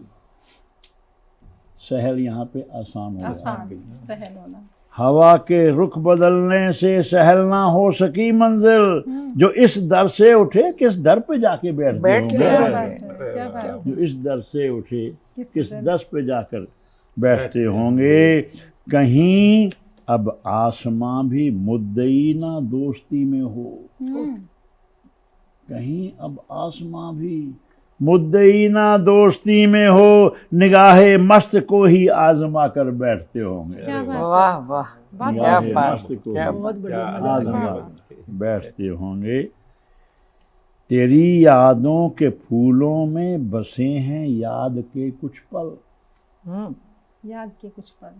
सहल यहाँ पे आसान हो गया। आसान सहल होना। हवा के रुख बदलने से सहल ना हो सकी मंजिल, जो इस दर से उठे किस दर पे जाके बैठते बैठ होंगे, क्या गए। बात है, क्या बात है। जो इस दर से उठे किस दर? दस पे जाकर बैठते होंगे। कहीं अब आसमां भी मुद्दई ना दोस्ती में हो, कहीं अब आसमां भी मुद्दई ना दोस्ती में हो, निगाहे मस्त को ही आजमा कर बैठते होंगे, क्या बात है। वाह वाह, बहुत क्या निगाहे बात, मस्त को क्या ही बहुत बढ़िया क्या मजा आजमा आया। कर बैठते होंगे। तेरी यादों के फूलों में बसे हैं याद के कुछ पल, याद के कुछ पल।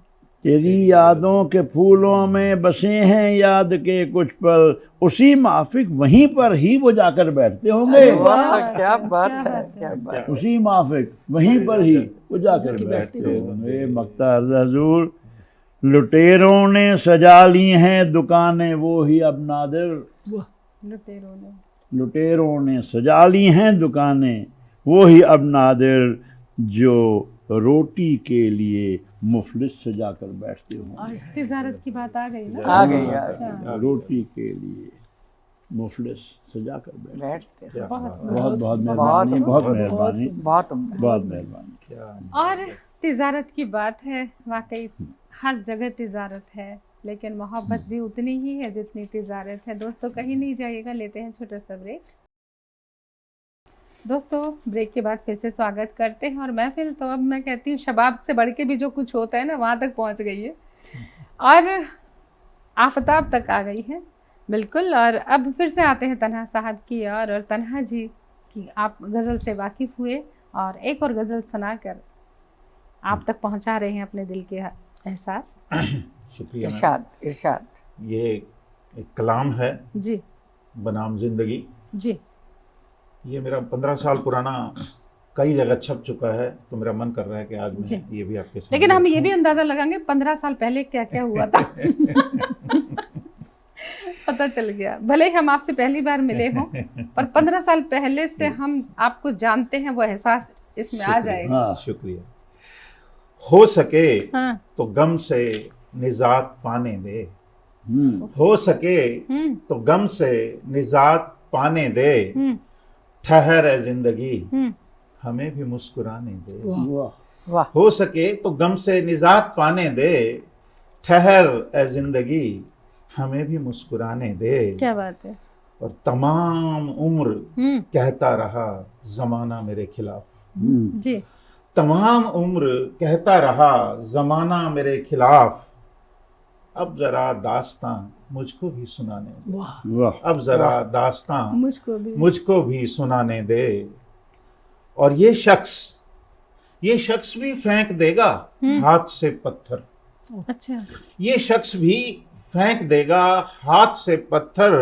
तेरी यादों के फूलों में बसे हैं याद के कुछ पल, उसी माफिक वहीं पर ही वो जाकर बैठते होंगे। वाह, क्या बात है, क्या बात है। उसी माफिक वहीं पर ही वो जाकर बैठते होंगे। मक्ता हजूर, लुटेरों ने सजा ली हैं दुकानें वो ही अब नादिर। लुटेरों ने सजा ली हैं दुकानें वो ही अब नादिर, जो रोटी के लिए मुफलिस सजा कर बैठते होंगे। तिजारत की बात आ गई ना। आ गई। रोटी के लिए मुफलिस सजा कर बैठते हैं। बहुत बहुत मेहरबानी, बहुत मेहरबानी, बहुत उम्दा। बहुत मेहरबानी। और तिजारत की बात है, वाकई हर जगह तिजारत है, लेकिन मोहब्बत भी उतनी ही है जितनी तिजारत है। दोस्तों कहीं नहीं जाइएगा, लेते हैं छोटा सा ब्रेक। दोस्तों ब्रेक के बाद फिर से स्वागत करते हैं। और महफिल तो अब मैं कहती हूँ शबाब से बढ़ के भी जो कुछ होता है ना, वहाँ तक पहुँच गई है और आफताब तक आ गई है, बिल्कुल। और अब फिर से आते हैं तन्हा साहब की और तन्हा जी की आप गज़ल से वाकिफ़ हुए और एक और गज़ल सुनाकर आप तक पहुँचा रहे हैं अपने दिल के एहसास। शुक्रिया। इरशाद, इरशाद। ये एक कलाम है जी बनाम जिंदगी। जी। ये मेरा 15 साल पुराना कई जगह छप चुका है, तो मेरा मन कर रहा है कि आज मैं ये भी आपके सामने। लेकिन हम ये भी अंदाजा लगाएंगे 15 साल पहले क्या क्या हुआ था। पता चल गया, भले ही हम आपसे पहली बार मिले हों, पर 15 साल पहले से हम आपको जानते हैं, वो एहसास इसमें आ जाएगा। शुक्रिया। हो सके हाँ। तो गम से निजात पाने दे, हो सके तो गम से निजात पाने दे, ठहर है जिंदगी हमें भी मुस्कुराने दे। वाह। हो सके तो गम से निजात पाने दे, ठहर है जिंदगी हमें भी मुस्कुराने दे। क्या बात है। और तमाम उम्र कहता रहा जमाना मेरे खिलाफ, जी। तमाम उम्र कहता रहा जमाना मेरे खिलाफ, अब जरा दास्तां मुझको भी सुनाने दे, वाह। अब जरा दास्तां मुझको भी सुनाने दे। और ये शख्स भी फेंक देगा हाथ से पत्थर, अच्छा। ये शख्स भी फेंक देगा हाथ से पत्थर,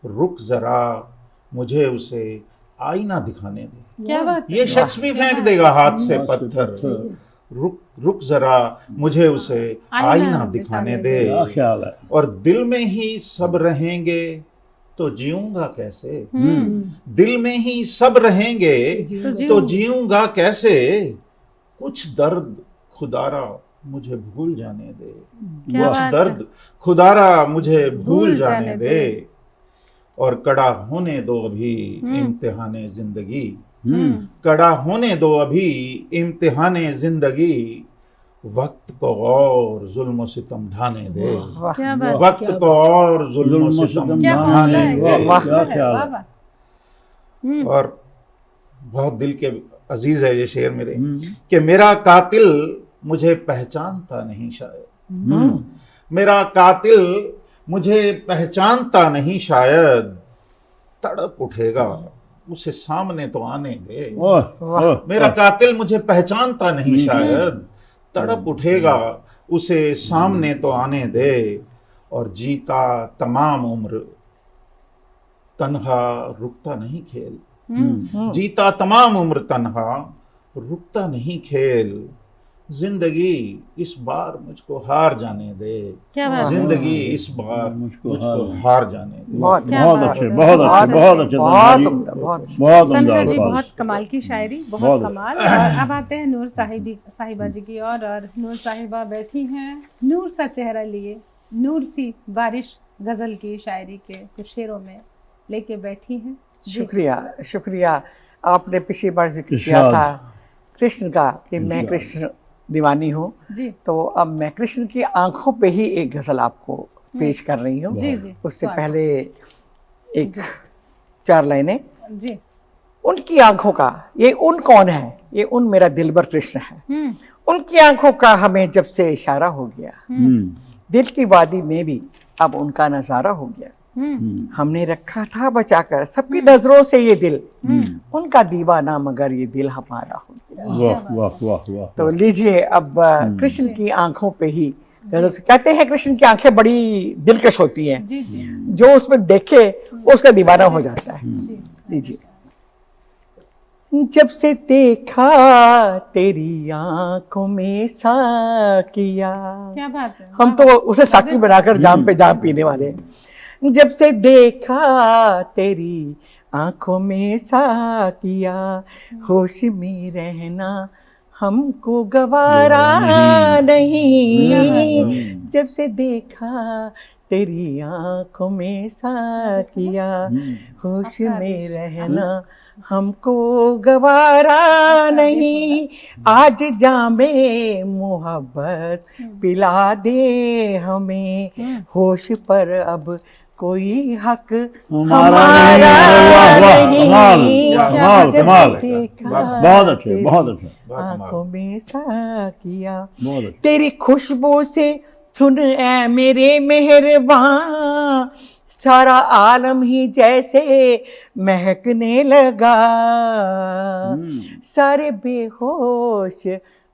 रुक जरा मुझे उसे आईना दिखाने दे। क्या बात है। ये शख्स भी फेंक देगा हाथ से पत्थर, रुक जरा मुझे उसे आईना दिखाने दे। क्या ख्याल है। और दिल में ही सब रहेंगे तो जीऊंगा कैसे, दिल में ही सब रहेंगे तो जीऊंगा कैसे, कुछ दर्द खुदारा मुझे भूल जाने दे, कुछ दर्द खुदारा मुझे भूल जाने दे। और कड़ा होने दो अभी इम्तिहाने जिंदगी, कड़ा होने दो अभी इम्तिहाने जिंदगी, वक्त को और जुल्म सितम ढाने दे, वक्त को और जुल्म सितम ढाने दे। और बहुत दिल के अजीज है ये शेर मेरे, कि मेरा कातिल मुझे पहचानता नहीं शायद, मेरा कातिल मुझे पहचानता नहीं शायद, तड़प उठेगा उसे सामने तो आने दे। मेरा कातिल मुझे पहचानता नहीं शायद, तड़प उठेगा उसे सामने तो आने दे। और जीता तमाम उम्र तन्हा रुकता नहीं खेल, जीता तमाम उम्र तन्हा रुकता नहीं खेल, जिंदगी इस बार मुझको हार जाने दे, जिंदगी इस बार मुझको हार जाने दे। बहुत अच्छे, बहुत अच्छे, बहुत तन्हा जी, बहुत कमाल की शायरी, बहुत कमाल। और अब आते हैं नूर साहिबा जी की और नूर साहिबा बैठी हैं नूर सा चेहरा लिए, नूर सी बारिश गजल की शायरी के कुछ शेरों में लेके बैठी हैं। शुक्रिया, शुक्रिया। आपने पिछली बार जिक्र किया था कृष्ण का कि मैं कृष्ण दीवानी हूँ, तो अब मैं कृष्ण की आंखों पे ही एक गजल आपको पेश कर रही हूँ। उससे पहले एक 4 लाइनें। उनकी आंखों का, ये उन कौन है, ये उन मेरा दिलबर कृष्ण है, उनकी आंखों का हमें जब से इशारा हो गया, दिल की वादी में भी अब उनका नजारा हो गया, हमने रखा था बचाकर सबकी नजरों से ये दिल, उनका दीवाना मगर ये दिल हमारा हो गया। वाह वाह वाह वाह। तो लीजिए अब कृष्ण की आंखों पे ही, कहते हैं कृष्ण की आंखें बड़ी दिलकश होती हैं, जी जी जो उसमें देखे वो उसका दीवाना हो जाता है। लीजिए। जब से देखा तेरी आंखों में साकिया, क्या बात है। हम तो उसे साकी बनाकर जाम पे जाम पीने वाले हैं। जब से देखा तेरी आंखों में साकिया, होश में रहना हमको गवारा नहीं। जब से देखा तेरी आंखों में साकिया, होश में रहना हमको गवारा नहीं। आज जामे मोहब्बत पिला दे हमें, होश पर अब कोई हक हमारा नहीं। कमाल जब कमाल, देखा बहुत अच्छे बहुत अच्छे। आंखों में साकिया, बहुत अच्छे। तेरी खुशबू से सुन ऐ मेरे मेहरबान, सारा आलम ही जैसे महकने लगा। सारे बेहोश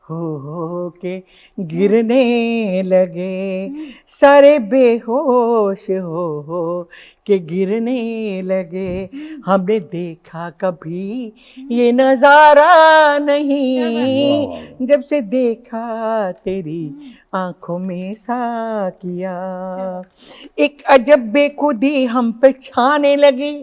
हो के गिरने लगे, सारे बेहोश हो के गिरने लगे। हमने देखा कभी ये नजारा नहीं, जब से देखा तेरी आंखों में साकिया। एक अजब बेखुदी हम पे छाने लगी,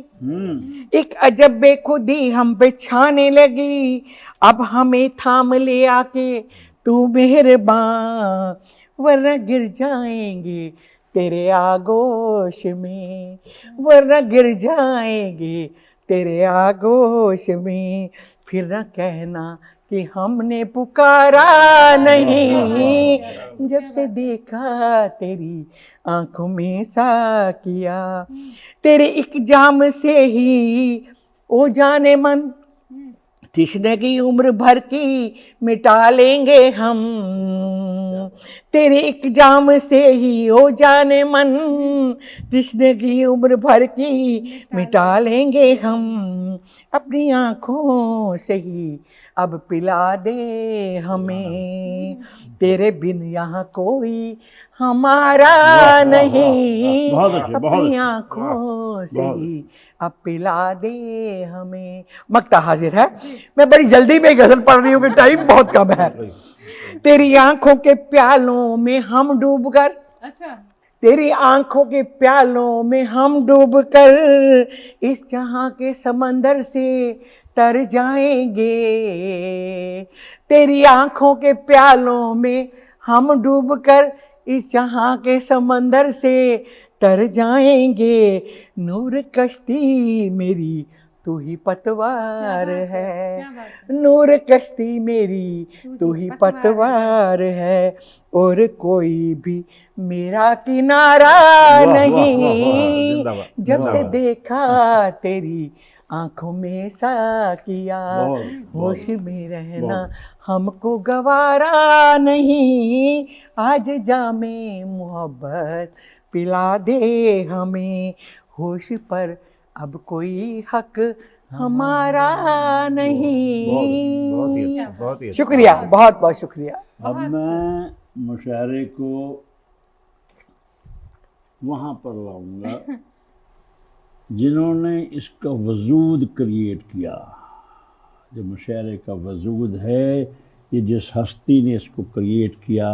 एक अजब बेखुदी हम पे छाने लगी। अब हमें थाम ले आके तू मेहरबान, वरना गिर जाएंगे तेरे आगोश में, वरना गिर जाएंगे तेरे आगोश में। फिर न कहना कि हमने पुकारा नहीं, जब से देखा तेरी आंखों में साकिया। तेरे एक जाम से ही ओ जाने मन, तृष्णा उम्र भर की मिटा लेंगे हम। तेरे एक जाम से ही ओ जाने मन, तृष्णा उम्र भर की मिटा लेंगे हम। अपनी आंखों से ही अब पिला दे हमें, तेरे बिन यहाँ कोई हमारा नहीं। अपनी आंखों से ही अब पिला दे हमें। मक्ता हाजिर है। मैं बड़ी जल्दी में गजल पढ़ रही हूँ कि टाइम बहुत कम है। तेरी आंखों के प्यालों में हम डूबकर, अच्छा, तेरी आंखों के प्यालों में हम डूबकर इस जहां के समंदर से तर जाएंगे। तेरी आंखों के प्यालों में हम डूबकर इस जहां के समंदर से तर जाएंगे। नूर कश्ती मेरी तू ही पतवार है, नूर कश्ती मेरी तू ही पतवार है, और कोई भी मेरा किनारा नहीं। जब से देखा तेरी आंखों में साकिया, होश में रहना हमको गवारा नहीं। आज जामे मोहब्बत पिला दे हमें, होश पर अब कोई हक हमारा नहीं। बहुत ही अच्छा। शुक्रिया, बहुत बहुत शुक्रिया। अब मैं मुशायरे को वहाँ पर लाऊंगा जिन्होंने इसका वजूद क्रिएट किया। जो मुशायरे का वजूद है, ये जिस हस्ती ने इसको क्रिएट किया,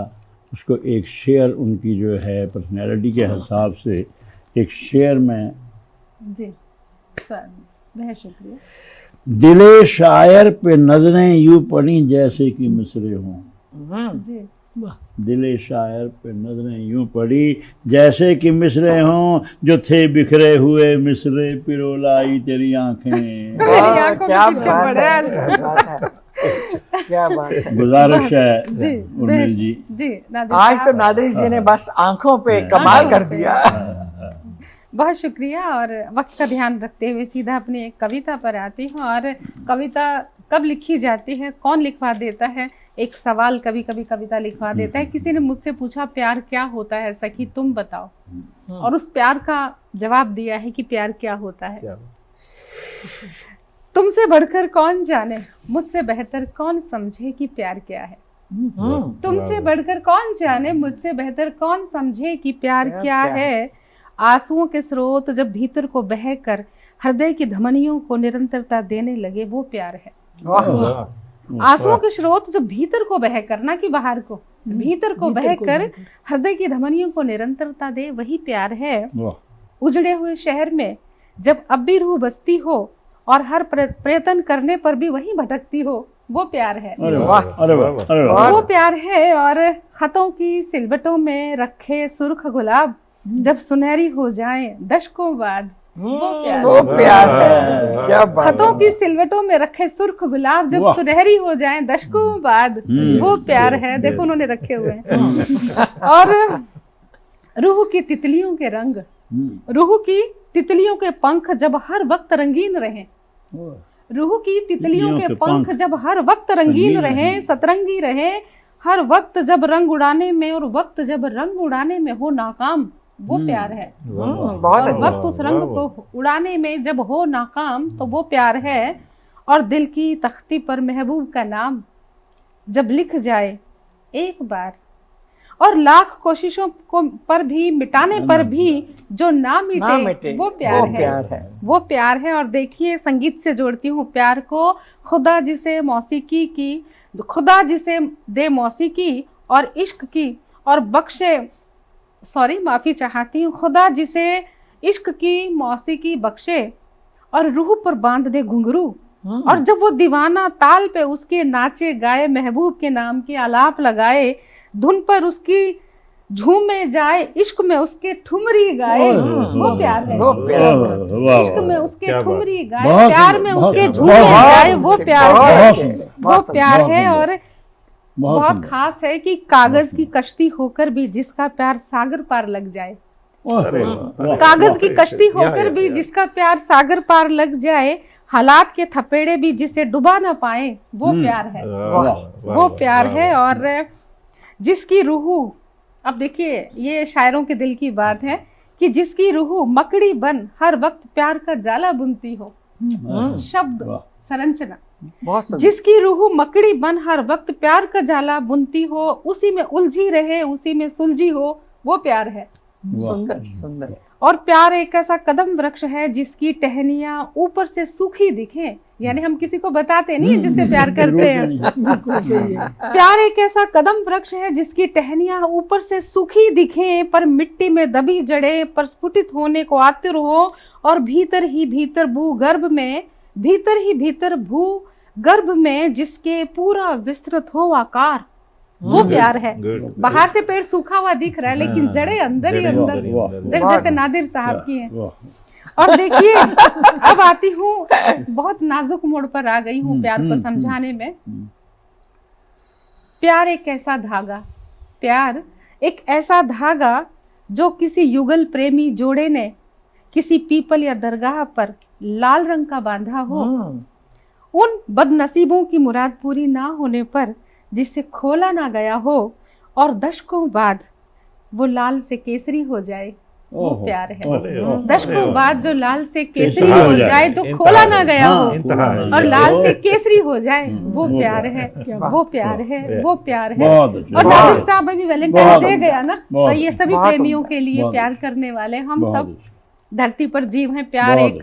उसको एक शेर उनकी जो है पर्सनैलिटी के हिसाब से एक शेर में जी सर, बहुत शुक्रिया। दिले शायर पे नजरें यूं पड़ी जैसे कि मिसरे हों। जी दिले शायर पे नजरें यूं पड़ी जैसे कि मिसरे हों, जो थे बिखरे हुए मिसरे पिरोलाई तेरी आंखें। क्या बात है, क्या बात है। गुजारिश है जी उर्मिल जी, जी आज तो नादरी जी ने बस आंखों पे कमाल कर दिया। बहुत शुक्रिया। और वक्त का ध्यान रखते हुए सीधा अपनी एक कविता पर आती हूँ। और कविता कब लिखी जाती है, कौन लिखवा देता है, एक सवाल कभी कभी कविता लिखवा देता है। किसी ने मुझसे पूछा प्यार क्या होता है सखी तुम बताओ, और उस प्यार का जवाब दिया है कि प्यार क्या होता है। तुमसे बढ़कर कौन जाने, मुझसे बेहतर कौन समझे कि प्यार क्या है। तुमसे बढ़कर कौन जाने, मुझसे बेहतर कौन समझे कि प्यार क्या है। आंसुओं के स्रोत जब भीतर को बहकर हृदय की धमनियों को निरंतरता देने लगे, वो प्यार है। आंसुओं के स्रोत जब भीतर को बहकर, ना कि बाहर को, भीतर को बहकर हृदय की धमनियों को निरंतरता दे, वही प्यार है। उजड़े हुए शहर में जब अब भी रूह बसती हो और हर प्रयत्न करने पर भी वही भटकती हो, वो प्यार है। वो प्यार है। और खतों की सिलवटों में रखे सुर्ख गुलाब जब सुनहरी हो जाएं दशकों बाद, वो प्यार है। क्या बात। खतों की सिलवटों में रखे सुर्ख गुलाब जब सुनहरी हो जाएं दशकों बाद, वो प्यार है। देखो उन्होंने रखे हुए हैं। और रूह की तितलियों के रंग, रूह की तितलियों के पंख जब हर वक्त रंगीन रहें, रूह की तितलियों के पंख जब हर वक्त रंगीन रहें, सतरंगी रहें, हर वक्त जब रंग उड़ाने में और वक्त जब रंग उड़ाने में हो नाकाम, वो प्यार है। बहुत और वक्त उस रंग को उड़ाने में जब हो नाकाम, तो वो प्यार है। और दिल की तख्ती पर महबूब का नाम जब लिख जाए एक बार, और लाख कोशिशों को पर भी मिटाने पर भी जो ना मिटे, वो प्यार है। वो प्यार है। और देखिए, संगीत से जोड़ती हूँ प्यार को। खुदा जिसे मौसीकी की, खुदा जिसे दे मौसीकी और इश्क की और बख्शे, माफी चाहती हूँ, खुदा जिसे इश्क की मौसीकी बख्शे और रूह पर बांध दे घुंघरू, और जब वो दीवाना ताल पे उसके नाचे गाए, महबूब के नाम की आलाप लगाए, धुन पर उसकी झूमे जाए, इश्क में उसके ठुमरी गाए, वो प्यार है। इश्क में उसके ठुमरी गाए, प्यार में उसके झूमे जाए, वो प्यार है। वो प्यार है। और बहुत खास है कि कागज की कश्ती होकर भी जिसका प्यार सागर पार लग जाए, कागज की कश्ती होकर भी जिसका प्यार सागर पार लग जाए, हालात के थपेड़े भी जिसे डुबा ना पाए, वो प्यार है। वो प्यार है। और जिसकी रूह, अब देखिए ये शायरों के दिल की बात है कि जिसकी रूह मकड़ी बन हर वक्त प्यार का जाला बुनती हो, शब्द संरचना, जिसकी रूह मकड़ी बन हर वक्त प्यार का जाला बुनती हो, उसी में उलझी रहे, उसी में सुलझी हो, वो प्यार है। सुंदर सुंदर। और प्यार एक ऐसा कदम वृक्ष है जिसकी टहनियां ऊपर से सूखी दिखें, यानी हम किसी को बताते नहीं है जिससे प्यार करते हैं। प्यार एक ऐसा कदम वृक्ष है जिसकी टहनियां ऊपर से सूखी दिखें, पर मिट्टी में दबी जड़े पर स्फुटित होने को आतुर हो, और भीतर ही भीतर भूगर्भ में, भीतर ही भीतर भूगर्भ में जिसके पूरा विस्तृत हो आकार, वो प्यार है। बाहर से पेड़ सूखा हुआ दिख रहा है लेकिन जड़े अंदर ही अंदर, जैसे नादिर साहब की हैं। और देखिए, अब आती हूँ, बहुत नाजुक मोड़ पर आ गई हूँ प्यार को समझाने में। प्यार एक ऐसा धागा, प्यार एक ऐसा धागा जो किसी युगल प्रेमी जोड़े ने किसी पीपल या दरगाह पर लाल रंग का बांधा हो, उन बदनसीबों की मुराद पूरी ना होने पर जिसे खोला ना गया हो, और दशकों बाद वो लाल से केसरी हो जाए, वो प्यार है। दशकों बाद जो लाल से केसरी हो जाए, जो खोला ना गया हो और लाल से केसरी हो जाए, वो प्यार है। वो प्यार है। वो प्यार है। और नादिर साहब अभी वैलेंटाइन डे गया ना, तो ये सभी प्रेमियों के लिए, प्यार करने वाले, हम सब धरती पर जीव हैं। प्यार एक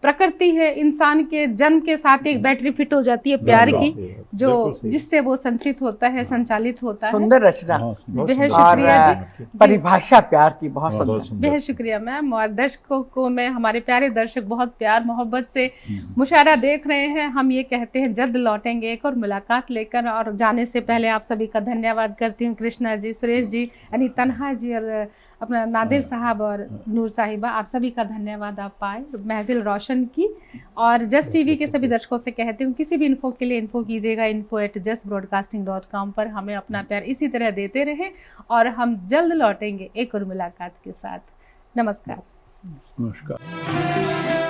प्रकृति है, इंसान के जन्म के साथ एक बैटरी फिट हो जाती है प्यार की, जो जिससे वो संचित होता है, संचालित होता है। सुंदर रचना, बेहद शुक्रिया जी। परिभाषा प्यार की बहुत सुंदर। बेहद शुक्रिया मैम। और दर्शकों को मैं, हमारे प्यारे दर्शक बहुत प्यार मोहब्बत से मुशायरा देख रहे हैं, हम ये कहते हैं जल्द लौटेंगे एक और मुलाकात लेकर। और जाने से पहले आप सभी का धन्यवाद करती हूँ, कृष्णा जी, सुरेश जी, यानी तन्हा जी, और अपना नादिर साहब और नूर साहिबा, आप सभी का धन्यवाद आप पाए, महफिल रोशन की। और जस्ट टीवी के सभी दर्शकों से कहती हूँ, किसी भी इन्फो के लिए इन्फो कीजिएगा info@justbroadcasting.com पर। हमें अपना प्यार इसी तरह देते रहें और हम जल्द लौटेंगे एक और मुलाकात के साथ। नमस्कार। नमस्कार।